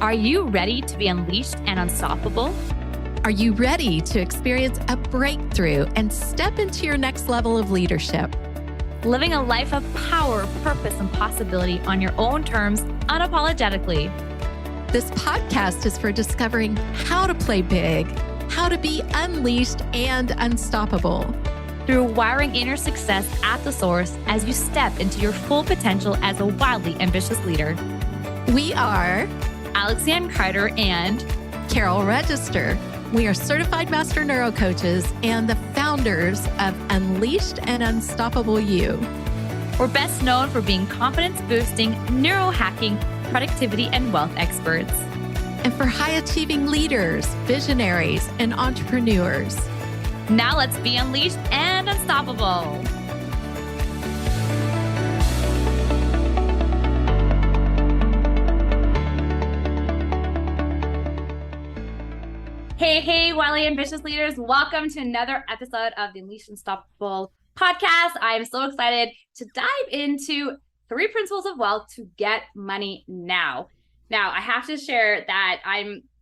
Are you ready to be unleashed and unstoppable? Are you ready to experience a breakthrough and step into your next level of leadership? Living a life of power, purpose, and possibility on your own terms, unapologetically. This podcast is for discovering how to play big, how to be unleashed and unstoppable. Through wiring inner success at the source as you step into your full potential as a wildly ambitious leader. We are Lianne Carter and Carol Register. We are certified Master Neurocoaches and the founders of Unleashed and Unstoppable You. We're best known for being confidence-boosting, neurohacking, productivity, and wealth experts. And for high-achieving leaders, visionaries, and entrepreneurs. Now let's be unleashed and unstoppable. Hey, wildly ambitious leaders. Welcome to another episode of the Unleashed and Unstoppable podcast. I am so excited to dive into 3 principles of wealth to get money now. Now, I have to share that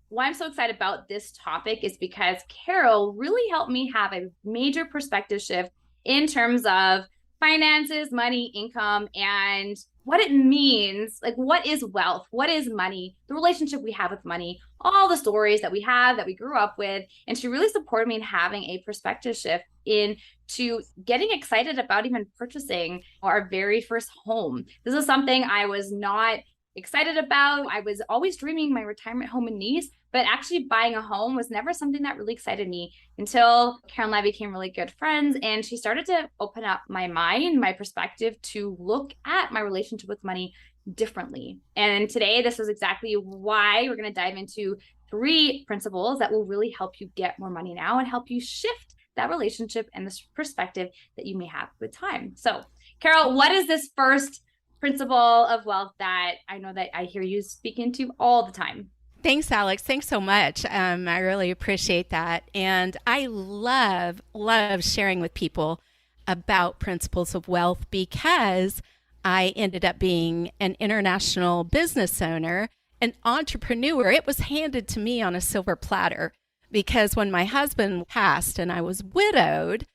why I'm so excited about this topic is because Carol really helped me have a major perspective shift in terms of finances, money, income, and what it means. Like, what is wealth? What is money? The relationship we have with money, all the stories that we have that we grew up with. And she really supported me in having a perspective shift into getting excited about even purchasing our very first home. This is something I was not excited about. I was always dreaming my retirement home in Nice, but actually buying a home was never something that really excited me until Carol and I became really good friends. And she started to open up my mind, my perspective to look at my relationship with money differently. And today, this is exactly why we're going to dive into 3 principles that will really help you get more money now and help you shift that relationship and this perspective that you may have with time. So, Carol, what is this first principle of wealth that I know that I hear you speak into all the time? Thanks, Alex. Thanks so much. I really appreciate that. And I love sharing with people about principles of wealth because I ended up being an international business owner, an entrepreneur. It was handed to me on a silver platter because when my husband passed and I was widowed,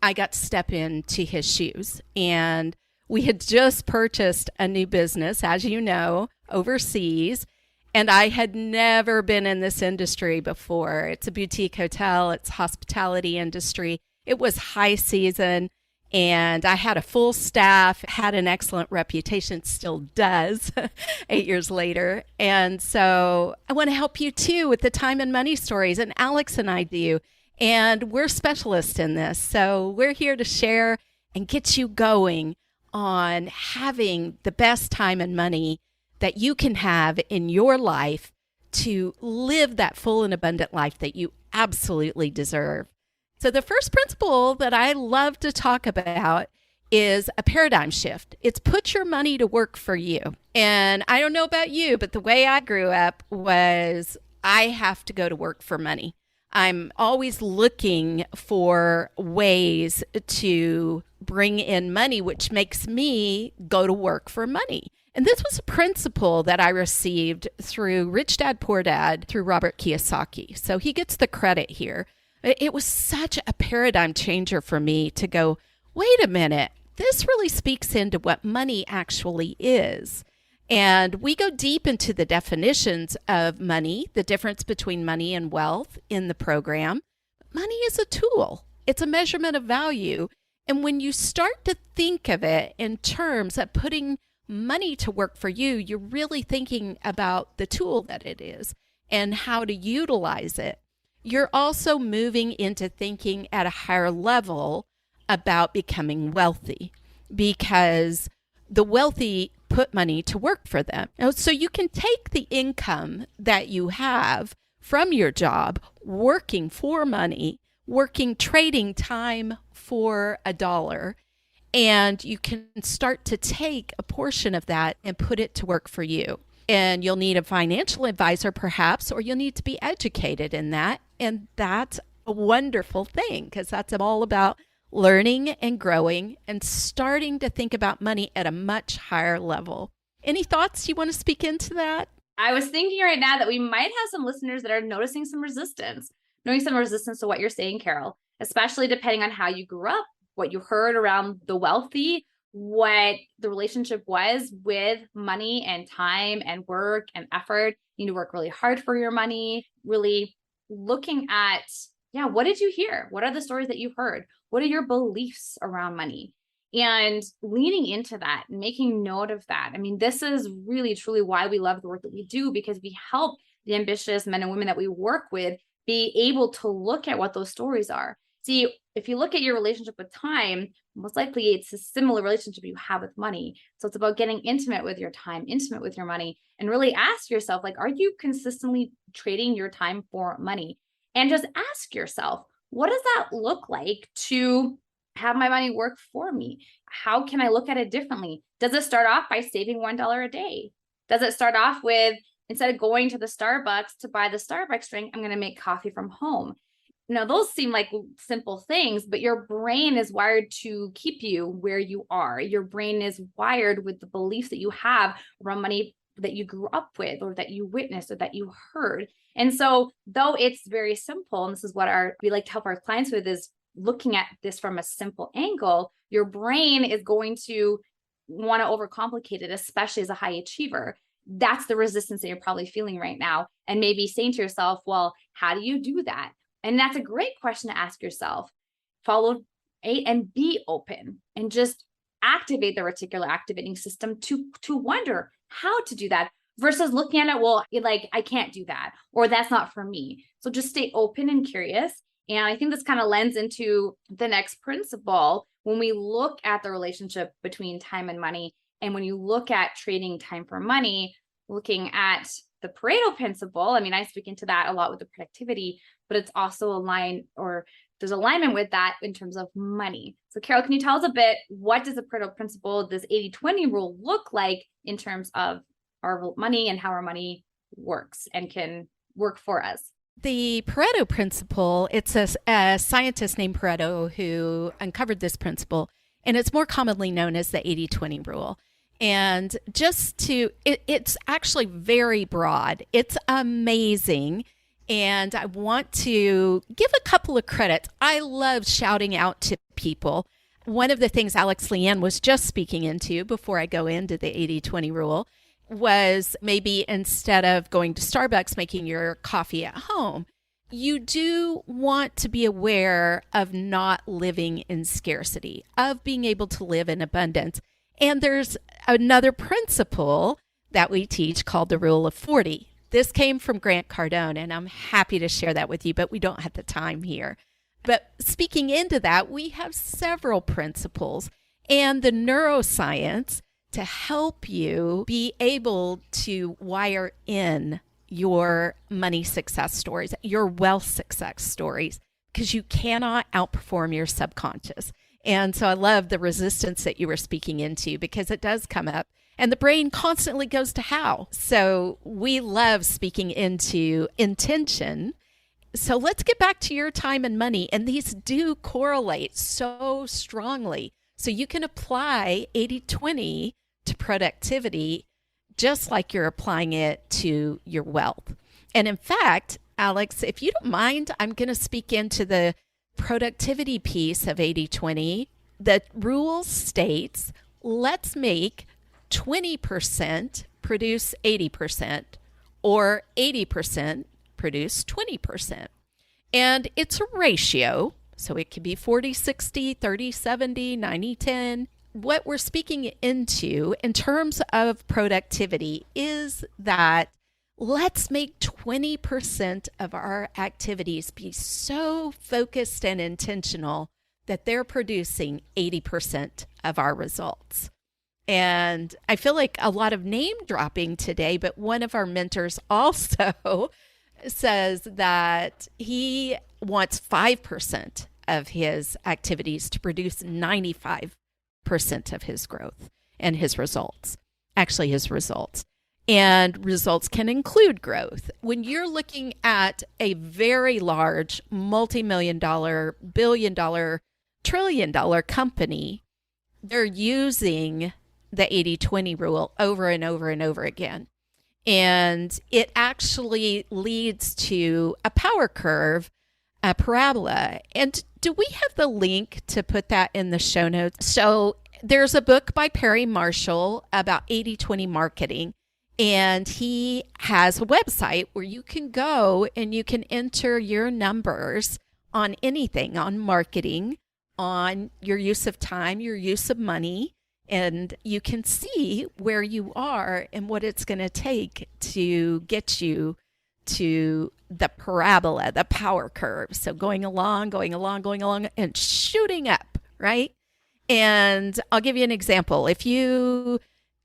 I got to step into his shoes. And we had just purchased a new business, as you know, overseas. And I had never been in this industry before. It's a boutique hotel. It's hospitality industry. It was high season. And I had a full staff, had an excellent reputation, still does 8 years later. And so I want to help you too with the time and money stories. And Alex and I do. And we're specialists in this. So we're here to share and get you going on having the best time and money that you can have in your life to live that full and abundant life that you absolutely deserve. So the first principle that I love to talk about is a paradigm shift. It's put your money to work for you. And I don't know about you, but the way I grew up was I have to go to work for money. I'm always looking for ways to bring in money, which makes me go to work for money. And this was a principle that I received through Rich Dad, Poor Dad, through Robert Kiyosaki. So he gets the credit here. It was such a paradigm changer for me to go, wait a minute, this really speaks into what money actually is. And we go deep into the definitions of money, the difference between money and wealth in the program. Money is a tool. It's a measurement of value. And when you start to think of it in terms of putting money to work for you, you're really thinking about the tool that it is and how to utilize it. You're also moving into thinking at a higher level about becoming wealthy because the wealthy put money to work for them. So you can take the income that you have from your job, working for money, trading time for $1, and you can start to take a portion of that and put it to work for you. And you'll need a financial advisor perhaps, or you'll need to be educated in that. And that's a wonderful thing because that's all about learning and growing and starting to think about money at a much higher level. Any thoughts you want to speak into that? I was thinking right now that we might have some listeners that are noticing some resistance to what you're saying, Carol, especially depending on how you grew up, what you heard around the wealthy, what the relationship was with money and time and work and effort. You need to work really hard for your money, really looking at, what did you hear? What are the stories that you've heard? What are your beliefs around money? And leaning into that, making note of that. I mean, this is really, truly why we love the work that we do, because we help the ambitious men and women that we work with be able to look at what those stories are. See, if you look at your relationship with time, most likely it's a similar relationship you have with money. So it's about getting intimate with your time, intimate with your money, and really ask yourself, like, are you consistently trading your time for money? And just ask yourself, what does that look like to have my money work for me? How can I look at it differently? Does it start off by saving $1 a day? Does it start off with, instead of going to the Starbucks to buy the Starbucks drink, I'm going to make coffee from home? Now, those seem like simple things, but your brain is wired to keep you where you are. Your brain is wired with the beliefs that you have around money that you grew up with, or that you witnessed, or that you heard. And so, though it's very simple, and this is what we like to help our clients with, is looking at this from a simple angle, your brain is going to want to overcomplicate it, especially as a high achiever. That's the resistance that you're probably feeling right now. And maybe saying to yourself, well, how do you do that? And that's a great question to ask yourself. Followed A, and be open, and just activate the reticular activating system to wonder how to do that, versus looking at it, well, like, I can't do that, or that's not for me. So just stay open and curious. And I think this kind of lends into the next principle. When we look at the relationship between time and money, and when you look at trading time for money, looking at the Pareto principle, I mean, I speak into that a lot with the productivity, but it's also there's alignment with that in terms of money. So Carol, can you tell us a bit, what does the Pareto principle, this 80-20 rule, look like in terms of our money and how our money works and can work for us? The Pareto principle, it's a scientist named Pareto who uncovered this principle, and it's more commonly known as the 80-20 rule. And it's actually very broad. It's amazing. And I want to give a couple of credits. I love shouting out to people. One of the things Lianne was just speaking into before I go into the 80-20 rule was maybe instead of going to Starbucks, making your coffee at home. You do want to be aware of not living in scarcity, of being able to live in abundance. And there's another principle that we teach called the Rule of 40. This came from Grant Cardone, and I'm happy to share that with you, but we don't have the time here. But speaking into that, we have several principles and the neuroscience to help you be able to wire in your money success stories, your wealth success stories, because you cannot outperform your subconscious. And so I love the resistance that you were speaking into, because it does come up and the brain constantly goes to how. So we love speaking into intention. So let's get back to your time and money. And these do correlate so strongly. So you can apply 80-20 to productivity just like you're applying it to your wealth. And in fact, Alex, if you don't mind, I'm going to speak into the productivity piece of 80-20. The rule states, let's make 20% produce 80%, or 80% produce 20%. And it's a ratio, so it could be 40-60, 30-70, 90-10. What we're speaking into in terms of productivity is that let's make 20% of our activities be so focused and intentional that they're producing 80% of our results. And I feel like a lot of name dropping today, but one of our mentors also says that he wants 5% of his activities to produce 95% of his growth and his results. Actually, his results. And results can include growth. When you're looking at a very large multi-million-dollar, billion-dollar, trillion-dollar company, they're using the 80-20 rule over and over and over again. And it actually leads to a power curve, a parabola. And do we have the link to put that in the show notes? So there's a book by Perry Marshall about 80/20 marketing. And he has a website where you can go and you can enter your numbers on anything, on marketing, on your use of time, your use of money, and you can see where you are and what it's going to take to get you to the parabola, the power curve. So going along, and shooting up, right? And I'll give you an example.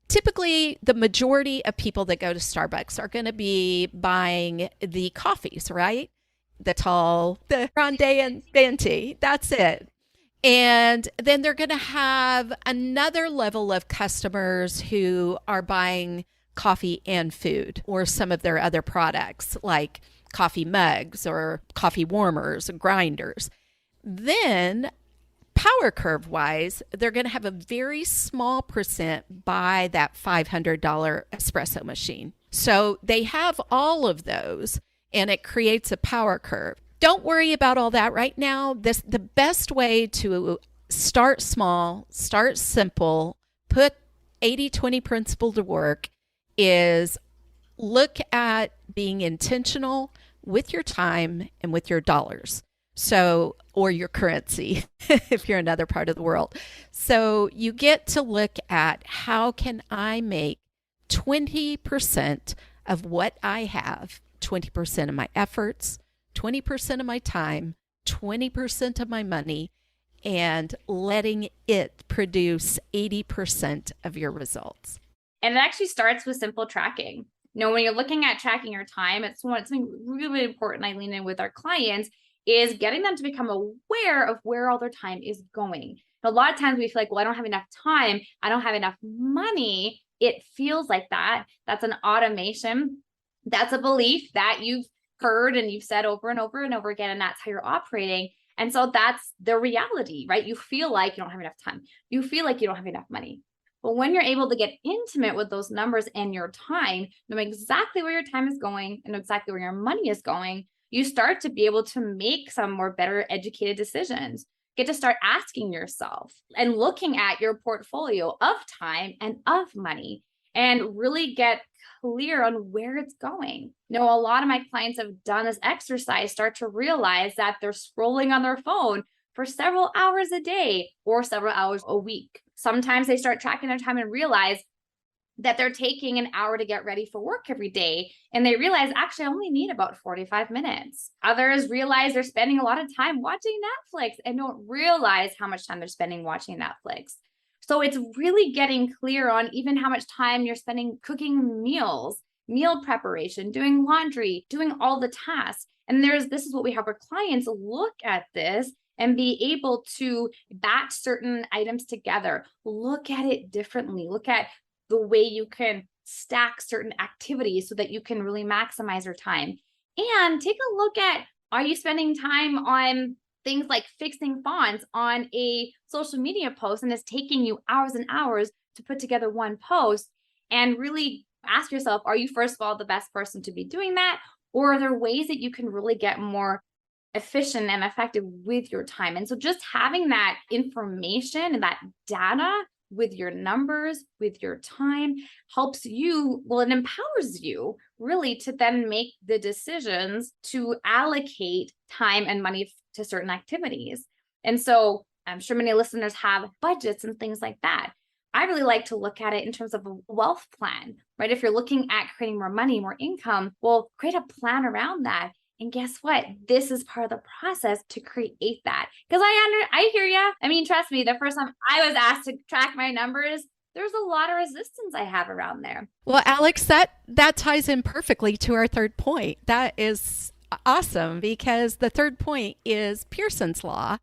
Typically, the majority of people that go to Starbucks are going to be buying the coffees, right? The tall, the grande and venti. That's it. And then they're going to have another level of customers who are buying coffee and food or some of their other products like coffee mugs or coffee warmers and grinders. Then power curve wise, they're going to have a very small percent buy that $500 espresso machine. So they have all of those and it creates a power curve. Don't worry about all that right now. The best way to start small, start simple, put 80/20 principle to work is look at being intentional with your time and with your dollars. So, or your currency, if you're in another part of the world. So you get to look at how can I make 20% of what I have, 20% of my efforts, 20% of my time, 20% of my money, and letting it produce 80% of your results. And it actually starts with simple tracking. When you're looking at tracking your time, it's something really important I lean in with our clients is getting them to become aware of where all their time is going. A lot of times we feel like, well, I don't have enough time. I don't have enough money. It feels like that. That's an automation. That's a belief that you've heard and you've said over and over and over again, and that's how you're operating. And so that's the reality, right? You feel like you don't have enough time. You feel like you don't have enough money. But when you're able to get intimate with those numbers and your time, know exactly where your time is going and know exactly where your money is going, you start to be able to make some more better educated decisions. Get to start asking yourself and looking at your portfolio of time and of money and really get clear on where it's going. A lot of my clients have done this exercise, start to realize that they're scrolling on their phone for several hours a day or several hours a week. Sometimes they start tracking their time and realize that they're taking an hour to get ready for work every day. And they realize, actually, I only need about 45 minutes. Others realize they're spending a lot of time watching Netflix and don't realize how much time they're spending watching Netflix. So it's really getting clear on even how much time you're spending cooking meals, meal preparation, doing laundry, doing all the tasks. And this is what we have our clients look at this and be able to batch certain items together, look at it differently, look at the way you can stack certain activities so that you can really maximize your time. And take a look at, are you spending time on things like fixing fonts on a social media post and it's taking you hours and hours to put together one post? And really ask yourself, are you first of all the best person to be doing that? Or are there ways that you can really get more efficient and effective with your time? And so just having that information and that data with your numbers, with your time, helps you, it empowers you really to then make the decisions to allocate time and money to certain activities. And so I'm sure many listeners have budgets and things like that. I really like to look at it in terms of a wealth plan, right? If you're looking at creating more money, more income, create a plan around that. And guess what? This is part of the process to create that. Because I hear you. I mean, trust me, the first time I was asked to track my numbers, there's a lot of resistance I have around there. Well, Alex, that ties in perfectly to our third point. That is awesome because the third point is Pearson's law,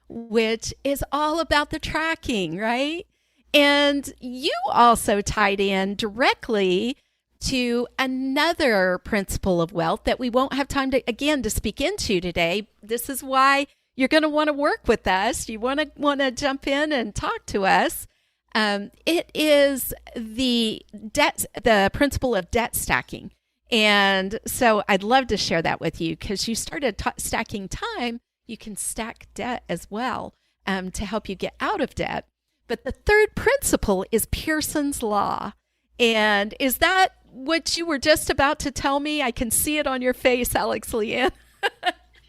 which is all about the tracking, right? And you also tied in directly to another principle of wealth that we won't have time to speak into today. This is why you're going to want to work with us. You want to jump in and talk to us It is the principle of debt stacking. And so I'd love to share that with you because you started stacking time. You can stack debt as well to help you get out of debt. But the third principle is Pearson's law. And is that what you were just about to tell me? I can see it on your face, Lianne.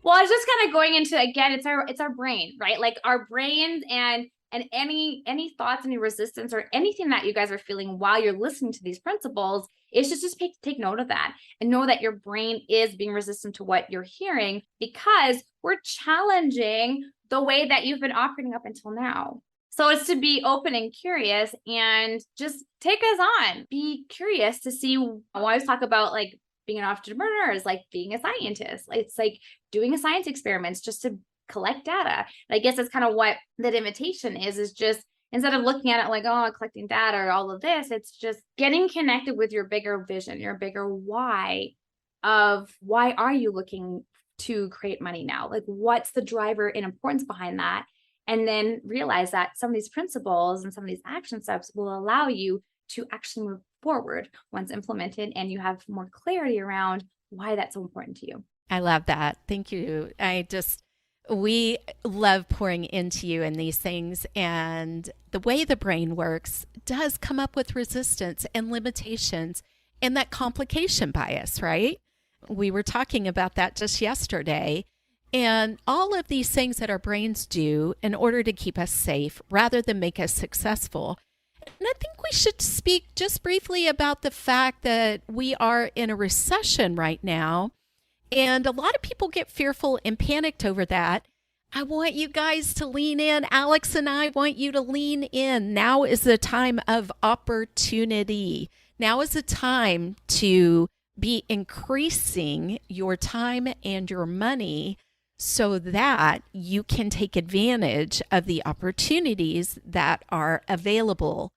Well, I was just kind of going into, again, it's our brain, right? Like our brains and any thoughts, any resistance, or anything that you guys are feeling while you're listening to these principles, it's just take note of that and know that your brain is being resistant to what you're hearing because we're challenging the way that you've been operating up until now. So it's to be open and curious and just take us on. Be curious to see. I always talk about like being an entrepreneur is like being a scientist. It's like doing a science experiments just to collect data. And I guess that's kind of what that invitation is just instead of looking at it like, oh, collecting data or all of this, it's just getting connected with your bigger vision, your bigger why of why are you looking to create money now? Like what's the driver and importance behind that? And then realize that some of these principles and some of these action steps will allow you to actually move forward once implemented and you have more clarity around why that's so important to you. I love that. Thank you. We love pouring into you in these things. And the way the brain works does come up with resistance and limitations and that complication bias, right? We were talking about that just yesterday. And all of these things that our brains do in order to keep us safe rather than make us successful. And I think we should speak just briefly about the fact that we are in a recession right now. And a lot of people get fearful and panicked over that. I want you guys to lean in. Alex and I want you to lean in. Now is the time of opportunity. Now is the time to be increasing your time and your money so that you can take advantage of the opportunities that are available.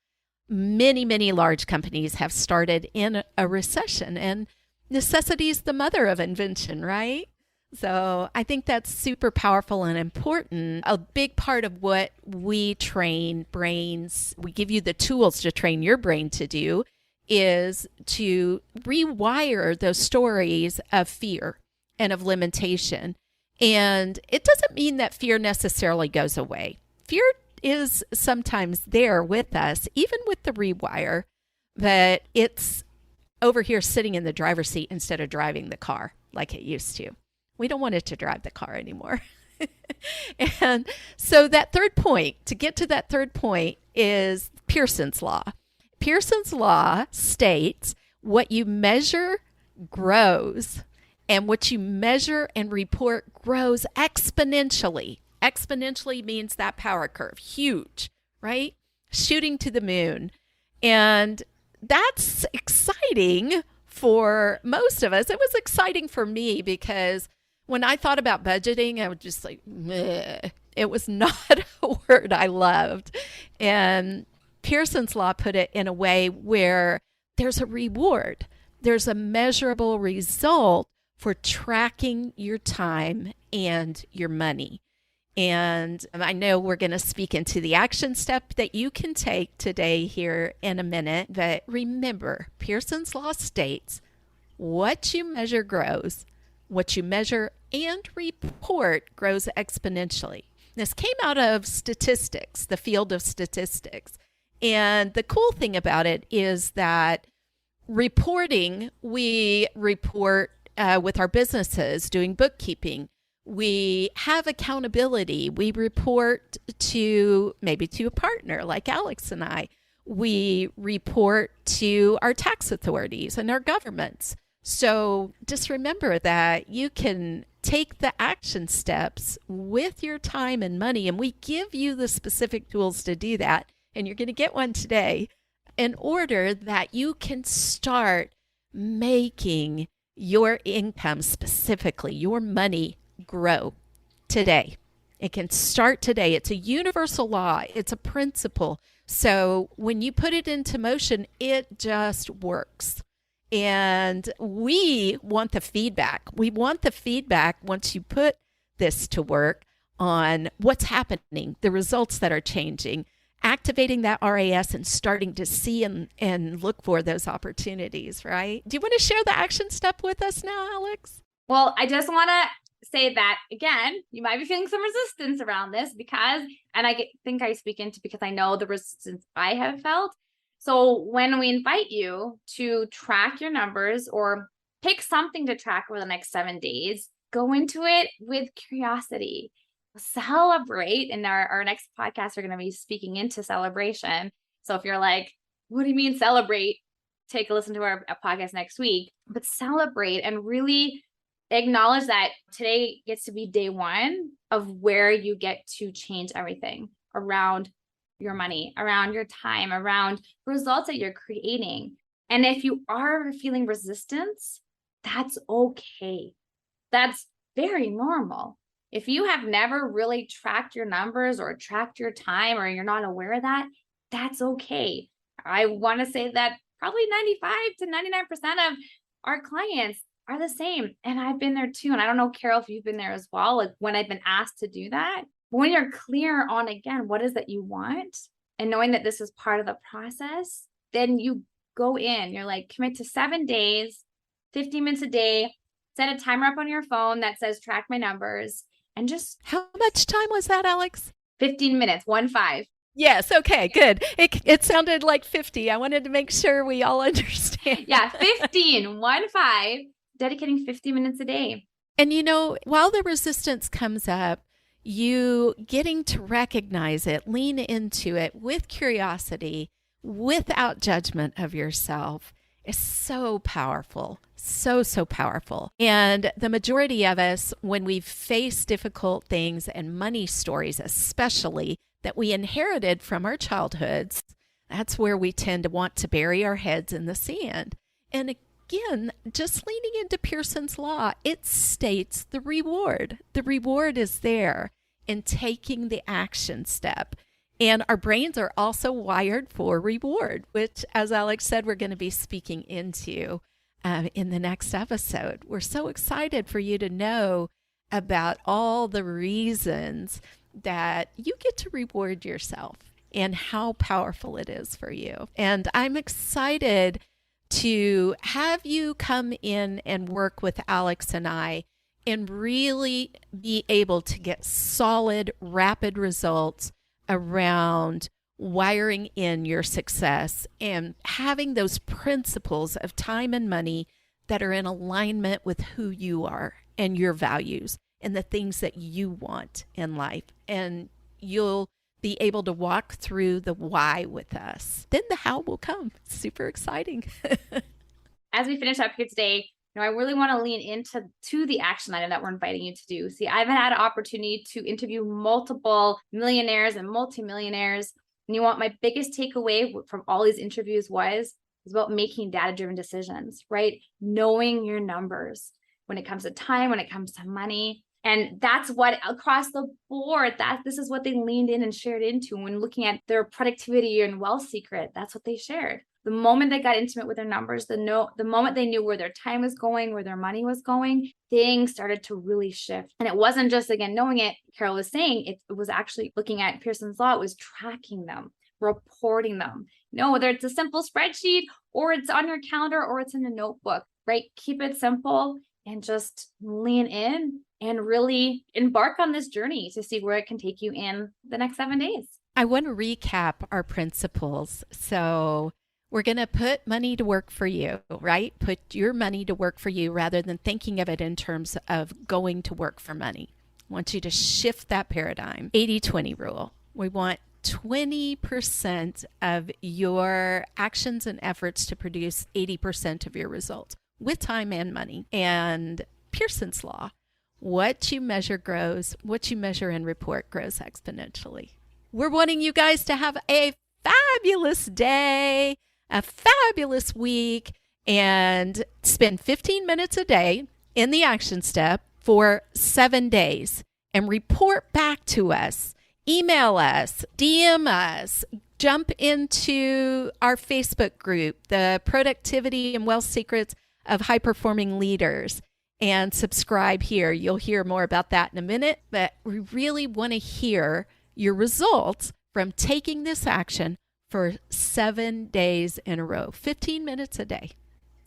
Many, many large companies have started in a recession, and necessity is the mother of invention, right? So I think that's super powerful and important. A big part of what we train brains, we give you the tools to train your brain to do, is to rewire those stories of fear and of limitation. And it doesn't mean that fear necessarily goes away. Fear is sometimes there with us, even with the rewire, but it's over here sitting in the driver's seat instead of driving the car like it used to. We don't want it to drive the car anymore. And so that third point, to get to that third point, is Pearson's law. Pearson's law states what you measure grows. And what you measure and report grows exponentially. Exponentially means that power curve, huge, right? Shooting to the moon. And that's exciting for most of us. It was exciting for me because when I thought about budgeting, I was just like, meh. It was not a word I loved. And Pearson's law put it in a way where there's a reward. There's a measurable result for tracking your time and your money. And I know we're going to speak into the action step that you can take today here in a minute. But remember, Pearson's law states what you measure grows, what you measure and report grows exponentially. This came out of statistics, the field of statistics. And the cool thing about it is that reporting, we report with our businesses, doing bookkeeping. We have accountability. We report to maybe to a partner like Alex and I. We report to our tax authorities and our governments. So just remember that you can take the action steps with your time and money, and we give you the specific tools to do that. And you're going to get one today in order that you can start making your income, specifically your money, grow today. It can start today. It's a universal law. It's a principle. So when you put it into motion, it just works. And we want the feedback. We want the feedback once you put this to work on what's happening, the results that are changing. activating that RAS and starting to see and look for those opportunities, right? Do you want to share the action step with us now, Alex? Well, I just want to say that, again, you might be feeling some resistance around this and think I speak into because I know the resistance I have felt. So when we invite you to track your numbers or pick something to track over the next 7 days, go into it with curiosity. Celebrate. In our next podcast, we're going to be speaking into celebration. So if you're like, what do you mean celebrate? Take a listen to our podcast next week, but celebrate and really acknowledge that today gets to be day one of where you get to change everything around your money, around your time, around results that you're creating. And if you are feeling resistance, that's okay. That's very normal. If you have never really tracked your numbers or tracked your time, or you're not aware of that, that's okay. I want to say that probably 95 to 99% of our clients are the same. And I've been there too. And I don't know, Carol, if you've been there as well, like when I've been asked to do that, when you're clear on, again, what is that you want and knowing that this is part of the process, then you go in, you're like, commit to 7 days, 15 minutes a day, set a timer up on your phone that says track my numbers, and just. How much time was that, Alex? 15 minutes, 1-5. Yes. Okay, good. It sounded like 50. I wanted to make sure we all understand. Yeah, 15, 1-5, dedicating 50 minutes a day. And while the resistance comes up, you getting to recognize it, lean into it with curiosity, without judgment of yourself, is so powerful. So powerful. And the majority of us, when we face difficult things and money stories, especially that we inherited from our childhoods, that's where we tend to want to bury our heads in the sand. And again, just leaning into Pearson's law, it states the reward. The reward is there in taking the action step. And our brains are also wired for reward, which, as Alex said, we're going to be speaking into in the next episode. We're so excited for you to know about all the reasons that you get to reward yourself and how powerful it is for you. And I'm excited to have you come in and work with Alex and I and really be able to get solid, rapid results around wiring in your success and having those principles of time and money that are in alignment with who you are and your values and the things that you want in life. And you'll be able to walk through the why with us. Then the how will come. Super exciting. As we finish up here today, I really want to lean into the action item that we're inviting you to do. See, I've had an opportunity to interview multiple millionaires and multimillionaires. And my biggest takeaway from all these interviews was about making data-driven decisions, right? Knowing your numbers when it comes to time, when it comes to money. And that's what across the board, this is what they leaned in and shared into when looking at their productivity and wealth secret. That's what they shared. The moment they got intimate with their numbers, the moment they knew where their time was going, where their money was going, things started to really shift. And it wasn't just, again, knowing it, Carol was saying, it was actually looking at Pearson's law, it was tracking them, reporting them. Whether it's a simple spreadsheet or it's on your calendar or it's in a notebook, right? Keep it simple and just lean in and really embark on this journey to see where it can take you in the next 7 days. I want to recap our principles. So we're going to put money to work for you, right? Put your money to work for you rather than thinking of it in terms of going to work for money. I want you to shift that paradigm. 80-20 rule. We want 20% of your actions and efforts to produce 80% of your results with time and money. And Pearson's law, what you measure grows, what you measure and report grows exponentially. We're wanting you guys to have a fabulous day, a fabulous week, and spend 15 minutes a day in the action step for 7 days and report back to us. Email us, DM us, jump into our Facebook group, the Productivity and Wealth Secrets of High Performing Leaders, and subscribe here. You'll hear more about that in a minute, but we really want to hear your results from taking this action for 7 days in a row, 15 minutes a day.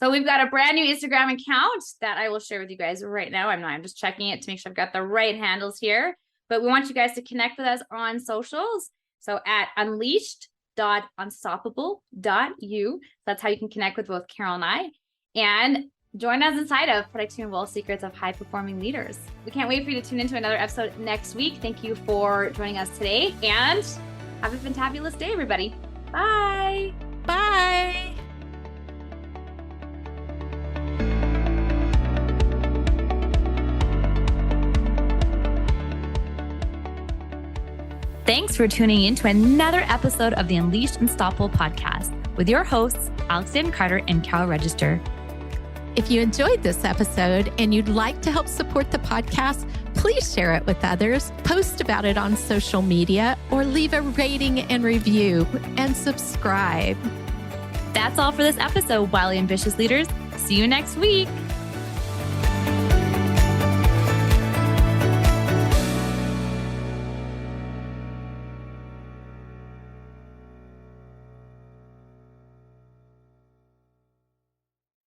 So we've got a brand new Instagram account that I will share with you guys right now. I'm just checking it to make sure I've got the right handles here. But we want you guys to connect with us on socials. So at unleashed.unstoppable.you. That's how you can connect with both Carol and I. And join us inside of Protecting Wealth Secrets of High Performing Leaders. We can't wait for you to tune into another episode next week. Thank you for joining us today. And have a fantabulous day, everybody. Bye. Bye. Thanks for tuning in to another episode of the Unleashed Unstoppable podcast with your hosts, Alexandra Carter and Carol Register. If you enjoyed this episode and you'd like to help support the podcast, please share it with others, post about it on social media, or leave a rating and review and subscribe. That's all for this episode, Wildly Ambitious Leaders. See you next week.